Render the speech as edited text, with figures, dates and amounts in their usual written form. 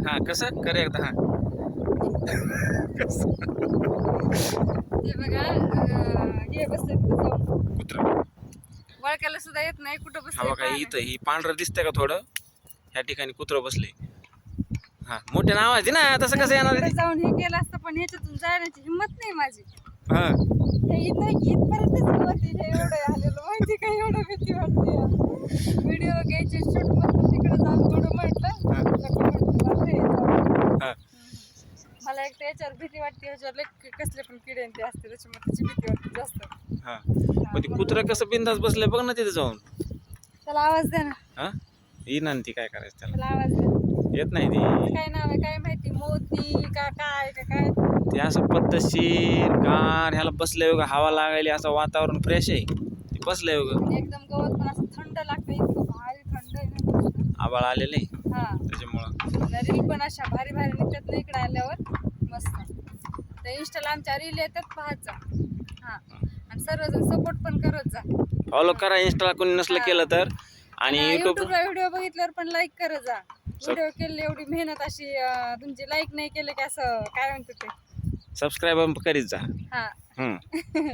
हा कसं कर एकदा. हा हे बघा हे बसले तिथे जाऊन कुत्र. वळखायला सुद्धा येत नाही कुठं हा बसले बघा इथं ही पांढरं दिसतंय का थोडं, ह्या ठिकाणी कुत्रं बसले. हा मोठ्या आवाज दे ना, तसं कसं येणार आहे ते? जाऊन हे केलं असतं पण ह्याच्यातून जाण्याची हिंमत नाही माझी. हा हे इथं इथपर्यंतच होती हे एवढं आलेलं माहिती का, एवढं भीती वाटते. व्हिडिओ घ्यायचे शूट मस्त तिकडे जाऊन थोडं म्हटलं नको म्हटलं बापरे जाऊ. हा मला एक तर याच्यावर भीती वाटते, ह्याच्यावर लय कसले पण किडे आणि ते असते त्याच्यामुळे त्याची भीती वाटते जास्त. हा पण ते कुत्रं कसं बिंदास बसलंय बघ ना तिथे जाऊन. त्याला आवाज द्या ना, हा येईना ना ती, काय करायचं त्याला, त्याला आवाज द्या. येत नाही त्याचं ती. काय नाव आहे काय माहिती, मोती का काय का काय. ते असं पद्धतशीर गार ह्याला बसलंय बघा, हवा लागायली, असं वातावरण फ्रेश आहे, ते बसलंय बघ. एकदम गवत पण असं थंड लागतं, इतकं भारी थंड आहे ना. आबाळ आलेले हा त्याच्यामुळं. रील पण अशा भारी भारी निघतात ना इकडे आल्यावर मस्त. त्या इंस्टाला आमच्या रील येतात, पाहत जा. हा आणि सर्वजण सपोर्ट पण करत जा. फॉलो करा इंस्टाला कोणी नसलं केलं तर, आणि युट्यूब. युट्यूबला व्हिडिओ बघितल्यावर पण लाईक करत जा. व्हिडिओ केले एवढी मेहनत अशी तुमची लाईक नाही केलं की असं काय म्हणतात ते, सबस्क्राईब करीत जा. हा हम्म